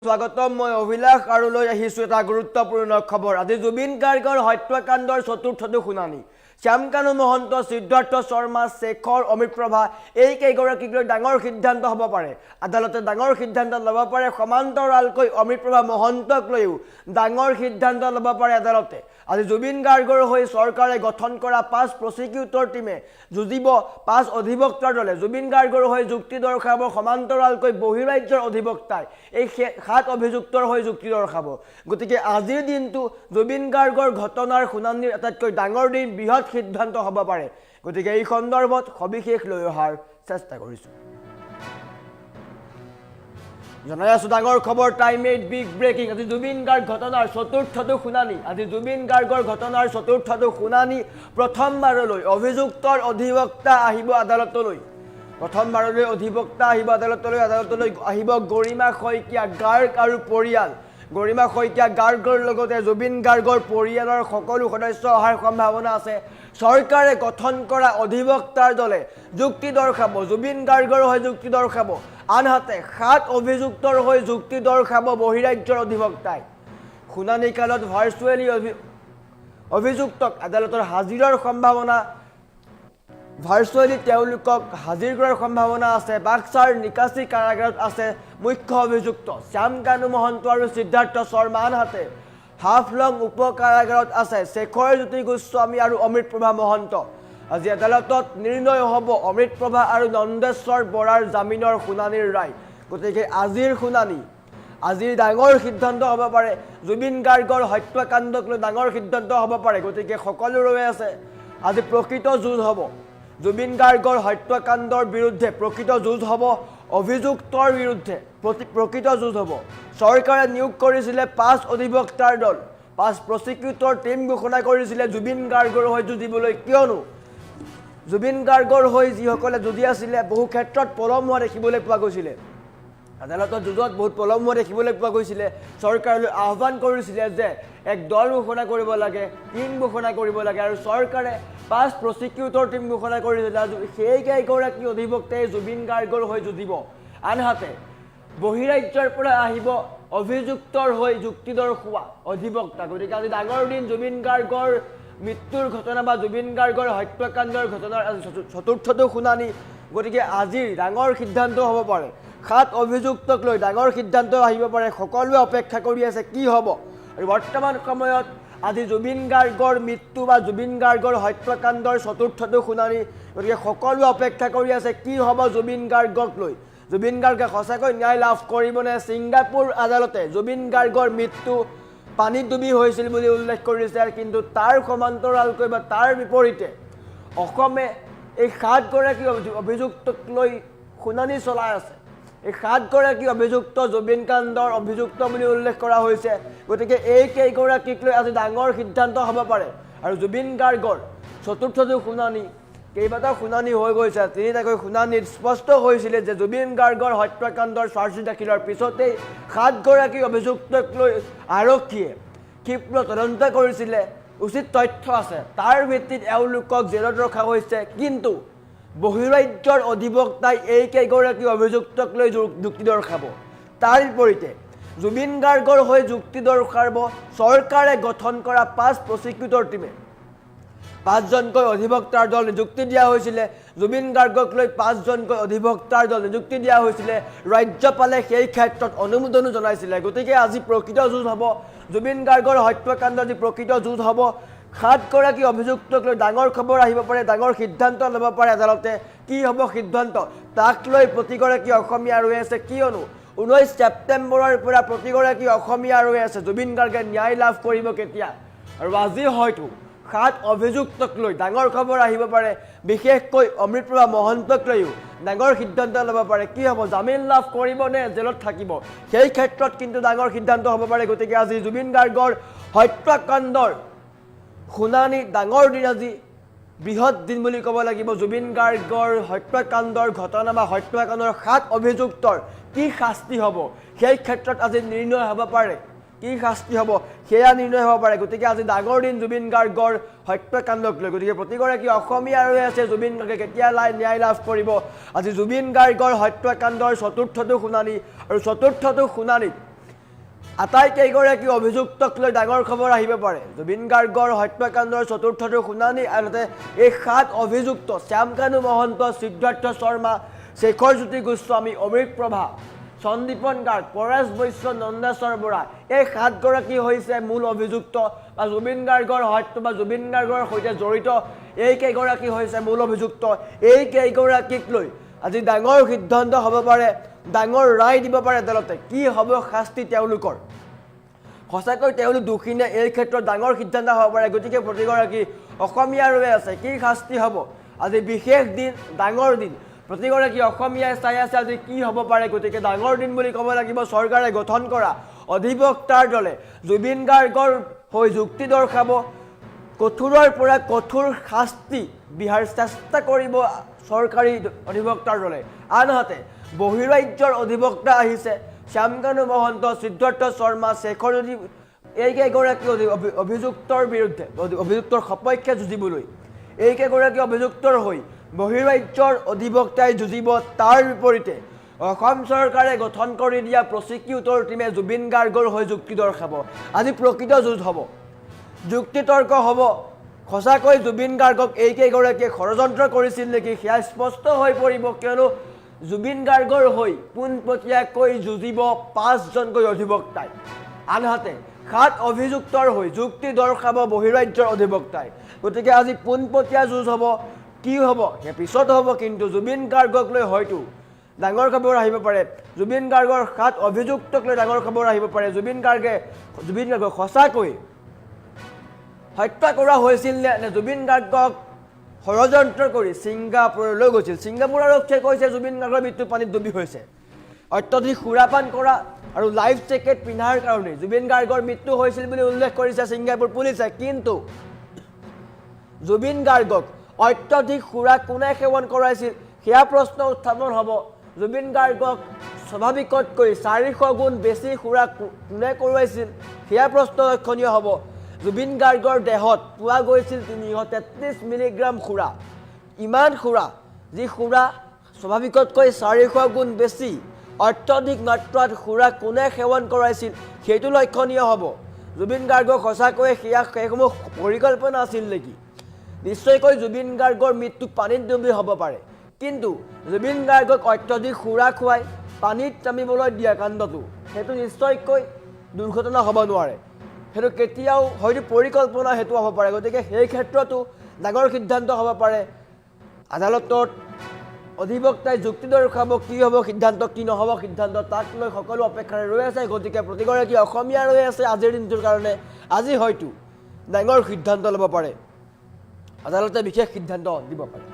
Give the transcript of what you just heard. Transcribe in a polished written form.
স্বাগতম মই অভিলাষ আৰু লৈ আহিছো এটা গুৰুত্বপূৰ্ণ খবৰ আজি জুবিন গাৰ্গৰ হত্যাকাণ্ডৰ চতুৰ্থটো শুনানি শ্যামকানু মহন্ত সিদ্ধাৰ্থ শৰ্মা শেখৰ অমিত প্ৰভা এই কেইগৰাকীক লৈ ডাঙৰ সিদ্ধান্ত হ'ব পাৰে আদালতে ডাঙৰ সিদ্ধান্ত ল'ব পাৰে সমান্তৰালকৈ অমিত প্ৰভা মহন্তক লৈও ডাঙৰ সিদ্ধান্ত ল'ব পাৰে আদালতে আজি জুবিন গাৰ্গৰ হৈ চৰকাৰে গঠন কৰা 5 প্ৰসিকিউটৰ টিমে যুঁজিব 5 অধিবক্তাৰ দলে জুবিন গাৰ্গৰ হৈ যুক্তি দৰ্শাব সমান্তৰালকৈ বহিৰাজ্যৰ অধিবক্তাই এই 7 অভিযুক্তৰ হৈ যুক্তি দৰ্শাব গতিকে আজিৰ দিনটো জুবিন গাৰ্গৰ ঘটনাৰ শুনানিৰ আটাইতকৈ ডাঙৰ দিন বৃহৎ সিদ্ধান্ত হ'ব পাৰে গতিকে এই সন্দৰ্ভত সবিশেষ লৈ অহাৰ চেষ্টা কৰিছোঁ জনাই আছো ডাঙৰ খবৰ টাইম 8 বিগ ব্ৰেকিং আজি জুবিন গাৰ্গ ঘটনাৰ চতুৰ্থটো শুনানি আজি জুবিন গাৰ্গৰ ঘটনাৰ চতুৰ্থটো শুনানি প্ৰথমবাৰলৈ অভিযুক্তৰ অধিবক্তা আহিব আদালতলৈ প্ৰথমবাৰলৈ অধিবক্তা আহিব আদালতলৈ আহিব গৰিমা শইকীয়া গাৰ্গ আৰু পৰিয়াল গৰিমা শইকীয়া গাৰ্গৰ লগতে জুবিন গাৰ্গৰ পৰিয়ালৰ সকলো সদস্য অহাৰ সম্ভাৱনা আছে চৰকাৰে গঠন কৰা অধিবক্তাৰ দলে যুক্তি দৰ্শাব জুবিন গাৰ্গৰ হৈ যুক্তি দৰ্শাব আনহাতে 7 অভিযুক্তৰ হৈ যুক্তি দৰ্শাব বহিৰাজ্যৰ অধিবক্তাই শুনানি কালত ভাৰ্চুৱেলি অভিযুক্তক আদালতৰ হাজিৰৰ সম্ভাৱনা ভাৰ্চুৱেলি তেওঁলোকক হাজিৰ কৰাৰ সম্ভাৱনা আছে বাক্সাৰ নিকাশী কাৰাগাৰত আছে মুখ্য অভিযুক্ত শ্যামকানু মহন্ত আৰু সিদ্ধাৰ্থ শৰ্মা আনহাতে হাফলং উপ কাৰাগাৰত আছে শেখৰ জ্যোতি গোস্বামী আৰু অমিত প্ৰভা মহন্ত আজি আদালতত নিৰ্ণয় হ'ব অমিত প্ৰভা আৰু নন্দেশ্বৰ বৰাৰ জামিনৰ শুনানিৰ ৰায় গতিকে আজিৰ শুনানি আজিৰ ডাঙৰ সিদ্ধান্ত হ'ব পাৰে জুবিন গাৰ্গৰ হত্যাকাণ্ডক লৈ ডাঙৰ সিদ্ধান্ত হ'ব পাৰে গতিকে সকলো ৰৈ আছে আজি প্ৰকৃত যুঁজ হ'ব জুবিন গাৰ্গৰ হত্যাকাণ্ডৰ বিৰুদ্ধে প্ৰকৃত যুঁজ হ'ব অভিযুক্তৰ বিৰুদ্ধে প্ৰকৃত যুঁজ হ'ব চৰকাৰে নিয়োগ কৰিছিলে 5 অধিবক্তাৰ দল 5 প্ৰসিকিউটৰ টিম ঘোষণা কৰিছিলে জুবিন গাৰ্গৰ হৈ যুঁজিবলৈ কিয়নো জুবিন গাৰ্গৰ হৈ যিসকলে যুঁজি আছিলে বহু ক্ষেত্ৰত পলম হোৱা দেখিবলৈ পোৱা গৈছিলে আদালতৰ যুঁজত বহুত পলম হোৱা দেখিবলৈ পোৱা গৈছিলে চৰকাৰলৈ আহ্বান কৰিছিলে যে এক দল ঘোষণা কৰিব লাগে টিম ঘোষণা কৰিব লাগে আৰু চৰকাৰে 5 প্ৰসিকিউটৰ টিম ঘোষণা কৰিছিল সেই কেইগৰাকী অধিবক্তাই জুবিন গাৰ্গৰ হৈ যুঁজিব আনহাতে বহিৰাজ্যৰ পৰা আহিব অভিযুক্তৰ হৈ যুক্তি দৰ্শোৱা অধিবক্তা গতিকে আজি ডাঙৰ দিন জুবিন গাৰ্গৰ মৃত্যুৰ ঘটনা বা জুবিন গাৰ্গৰ হত্যাকাণ্ডৰ ঘটনাৰ আজি চতুৰ্থটো শুনানি গতিকে আজিৰ ডাঙৰ সিদ্ধান্ত হ'ব পাৰে 7 অভিযুক্তক লৈ ডাঙৰ সিদ্ধান্ত আহিব পাৰে সকলোৱে অপেক্ষা কৰি আছে কি হ'ব আৰু বৰ্তমান সময়ত আজি জুবিন গাৰ্গৰ মৃত্যু বা জুবিন গাৰ্গৰ হত্যাকাণ্ডৰ চতুৰ্থটো শুনানি গতিকে সকলোৱে অপেক্ষা কৰি আছে কি হ'ব জুবিন গাৰ্গক লৈ জুবিন গাৰ্গে সঁচাকৈ ন্যায় লাভ কৰিবনে ছিংগাপুৰ আদালতে জুবিন গাৰ্গৰ মৃত্যু পানীত ডুবি হৈছিল বুলি উল্লেখ কৰিছে কিন্তু তাৰ সমান্তৰালকৈ বা তাৰ বিপৰীতে অসমে এই 7 গৰাকী অভিযুক্তক লৈ শুনানি চলাই আছে এই 7 গৰাকী অভিযুক্ত জুবিন কাণ্ডৰ অভিযুক্ত বুলি উল্লেখ কৰা হৈছে গতিকে এই কেইগৰাকীক লৈ আজি ডাঙৰ সিদ্ধান্ত হ'ব পাৰে আৰু জুবিন গাৰ্গৰ চতুৰ্থটো শুনানি কেইবাটাও শুনানি হৈ গৈছে তিনিটাকৈ শুনানিত স্পষ্ট হৈছিলে যে জুবিন গাৰ্গৰ হত্যাকাণ্ডৰ চাৰ্জশ্বিট দাখিলৰ পিছতেই 7 গৰাকী অভিযুক্তক লৈ আৰক্ষীয়ে ক্ষীপ্ৰ তদন্ত কৰিছিলে উচিত তথ্য আছে তাৰ ভিত্তিত এওঁলোকক জেলত ৰখা হৈছে কিন্তু বহিৰাজ্যৰ অধিবক্তাই এই কেইগৰাকী অভিযুক্তক লৈ যুক্তি দৰ্শাব তাৰ বিপৰীতে জুবিন গাৰ্গৰ হৈ যুক্তি দৰ্শাব চৰকাৰে গঠন কৰা 5 প্ৰসিকিউটৰ টিমে 5জনকৈ অধিবক্তাৰ দল নিযুক্তি দিয়া হৈছিলে জুবিন গাৰ্গক লৈ 5জনকৈ অধিবক্তাৰ দল নিযুক্তি দিয়া হৈছিলে ৰাজ্যপালে সেই ক্ষেত্ৰত অনুমোদনো জনাইছিলে গতিকে আজি প্ৰকৃত যুঁজ হ'ব জুবিন গাৰ্গৰ হত্যাকাণ্ড আজি প্ৰকৃত যুঁজ হ'ব 7 গৰাকী অভিযুক্তক লৈ ডাঙৰ খবৰ আহিব পাৰে ডাঙৰ সিদ্ধান্ত ল'ব পাৰে আদালতে কি হ'ব সিদ্ধান্ত তাক লৈ প্ৰতিগৰাকী অসমীয়া ৰৈ আছে কিয়নো 19 ছেপ্টেম্বৰৰ পৰা প্ৰতিগৰাকী অসমীয়া ৰৈ আছে জুবিন গাৰ্গে ন্যায় লাভ কৰিব কেতিয়া আৰু আজি হয়তো 7 অভিযুক্তক লৈ ডাঙৰ খবৰ আহিব পাৰে বিশেষকৈ অমিত প্ৰভা মহন্তক লৈও ডাঙৰ সিদ্ধান্ত ল'ব পাৰে কি হ'ব জামিন লাভ কৰিব নে জেলত থাকিব সেই ক্ষেত্ৰত কিন্তু ডাঙৰ সিদ্ধান্ত হ'ব পাৰে গতিকে আজি জুবিন গাৰ্গৰ হত্যাকাণ্ডৰ শুনানি ডাঙৰ দিন আজি বৃহৎ দিন বুলি ক'ব লাগিব জুবিন গাৰ্গৰ হত্যাকাণ্ডৰ ঘটনা বা হত্যাকাণ্ডৰ 7 অভিযুক্তৰ কি শাস্তি হ'ব সেই ক্ষেত্ৰত আজি নিৰ্ণয় হ'ব পাৰে কি শাস্তি হ'ব সেয়া নিৰ্ণয় হ'ব পাৰে গতিকে আজি ডাঙৰ দিন জুবিন গাৰ্গৰ হত্যাকাণ্ডক লৈ গতিকে প্ৰতিগৰাকী অসমীয়া ৰৈ আছে জুবিন গাৰ্গে কেতিয়া ন্যায় লাভ কৰিব আজি জুবিন গাৰ্গৰ হত্যাকাণ্ডৰ চতুৰ্থটো শুনানি আৰু চতুৰ্থটো শুনানিত আটাইকেইগৰাকী অভিযুক্তক লৈ ডাঙৰ খবৰ আহিব পাৰে জুবিন গাৰ্গৰ হত্যাকাণ্ডৰ চতুৰ্থটো শুনানি আনহাতে এই 7 অভিযুক্ত শ্যামকানু মহন্ত সিদ্ধাৰ্থ শৰ্মা শেখৰজ্যোতি গোস্বামী অমৃত প্ৰভা সন্দীপন গাৰ্গ পৰেশ বৈশ্য নন্দেশ্বৰ বৰা এই 7গৰাকী হৈছে মূল অভিযুক্ত বা জুবিন গাৰ্গৰ হত্যা বা জুবিন গাৰ্গৰ সৈতে জড়িত এই কেইগৰাকী হৈছে মূল অভিযুক্ত এই কেইগৰাকীক লৈ আজি ডাঙৰ সিদ্ধান্ত হ'ব পাৰে ডাঙৰ ৰায় দিব পাৰে আদালতে কি হ'ব শাস্তি তেওঁলোকৰ সঁচাকৈ তেওঁলোক দোষী নে এই ক্ষেত্ৰত ডাঙৰ সিদ্ধান্ত হ'ব পাৰে গতিকে প্ৰতিগৰাকী অসমীয়া ৰৈ আছে কি শাস্তি হ'ব আজি বিশেষ দিন ডাঙৰ দিন প্ৰতিগৰাকী অসমীয়াই চাই আছে আজি কি হ'ব পাৰে গতিকে ডাঙৰ দিন বুলি ক'ব লাগিব চৰকাৰে গঠন কৰা অধিবক্তাৰ দলে জুবিন গাৰ্গৰ হৈ যুক্তি দৰ্শাব কঠোৰৰ পৰা কঠোৰ শাস্তি বিহাৰ চেষ্টা কৰিব চৰকাৰী অধিবক্তাৰ দলে আনহাতে বহিৰাজ্যৰ অধিবক্তা আহিছে শ্যামকানু মহন্ত সিদ্ধাৰ্থ শৰ্মা শেখৰজ্যোতি এই কেইগৰাকী অভিযুক্তৰ বিৰুদ্ধে অভিযুক্তৰ সপক্ষে যুঁজিবলৈ এই কেইগৰাকী অভিযুক্তৰ হৈ বহিৰাজ্যৰ অধিবক্তাই যুঁজিব তাৰ বিপৰীতে অসম চৰকাৰে গঠন কৰি দিয়া প্ৰসিকিউটৰ টিমে জুবিন গাৰ্গৰ হৈ যুক্তি দৰ্শাব আজি প্ৰকৃত যুঁজ হ'ব যুক্তিতৰ্ক হ'ব সঁচাকৈ জুবিন গাৰ্গক এই কেইগৰাকীয়ে ষড়যন্ত্ৰ কৰিছিল নেকি সেয়া স্পষ্ট হৈ পৰিব কিয়নো জুবিন গাৰ্গৰ হৈ পোনপটীয়াকৈ যুঁজিব 5জনকৈ অধিবক্তাই আনহাতে 7 অভিযুক্তৰ হৈ যুক্তি দৰ্শাব বহিৰাজ্যৰ অধিবক্তাই গতিকে আজি পোনপটীয়া যুঁজ হ'ব কি হ'ব সেই পিছত হ'ব কিন্তু জুবিন গাৰ্গক লৈ হয়তো ডাঙৰ খবৰ আহিব পাৰে জুবিন গাৰ্গৰ 7 অভিযুক্তক লৈ ডাঙৰ খবৰ আহিব পাৰে জুবিন গাৰ্গক সঁচাকৈ হত্যা কৰা হৈছিল নে জুবিন গাৰ্গক ষড়যন্ত্ৰ কৰি ছিংগাপুৰলৈ গৈছিল ছিংগাপুৰৰ আৰক্ষীয়ে কৈছে জুবিন গাৰ্গৰ মৃত্যু পানীত ডুবি হৈছে অত্যধিক সুৰাপান কৰা আৰু লাইফ জেকেট পিন্ধাৰ কাৰণে জুবিন গাৰ্গৰ মৃত্যু হৈছিল বুলি উল্লেখ কৰিছে ছিংগাপুৰ পুলিচে কিন্তু জুবিন গাৰ্গক অত্যধিক সুৰা কোনে সেৱন কৰাইছিল সেয়া প্ৰশ্ন উত্থাপন হ'ব জুবিন গাৰ্গক স্বাভাৱিকতকৈ 400 গুণ বেছি সুৰা কোনে কৰোৱাইছিল সেয়া প্ৰশ্ন লক্ষণীয় হ'ব জুবিন গাৰ্গৰ দেহত পোৱা গৈছিল 333 মিলিগ্ৰাম সুৰা ইমান সুৰা যি সুৰা স্বাভাৱিকতকৈ 400 গুণ বেছি অত্যধিক মাত্ৰাত সুৰা কোনে সেৱন কৰাইছিল সেইটো লক্ষণীয় হ'ব জুবিন গাৰ্গক সঁচাকৈ সেইসমূহ পৰিকল্পনা আছিল নেকি নিশ্চয়কৈ জুবিন গাৰ্গৰ মৃত্যু পানীত ডুবি হ'ব পাৰে কিন্তু জুবিন গাৰ্গক অত্যধিক সুৰা খুৱাই পানীত নামিবলৈ দিয়া কাণ্ডটো সেইটো নিশ্চয়কৈ দুৰ্ঘটনা হ'ব নোৱাৰে সেইটো কেতিয়াও হয়তো পৰিকল্পনা হেতু হ'ব পাৰে গতিকে সেই ক্ষেত্ৰতো ডাঙৰ সিদ্ধান্ত হ'ব পাৰে আদালতত অধিবক্তাই যুক্তি দৰ্শাব কি হ'ব সিদ্ধান্ত কি নহ'ব সিদ্ধান্ত তাক লৈ সকলো অপেক্ষাৰে ৰৈ আছে গতিকে প্ৰতিগৰাকী অসমীয়া ৰৈ আছে আজিৰ দিনটোৰ কাৰণে আজি হয়তো ডাঙৰ সিদ্ধান্ত ল'ব পাৰে আদালতে বিশেষ সিদ্ধান্ত দিব পাৰে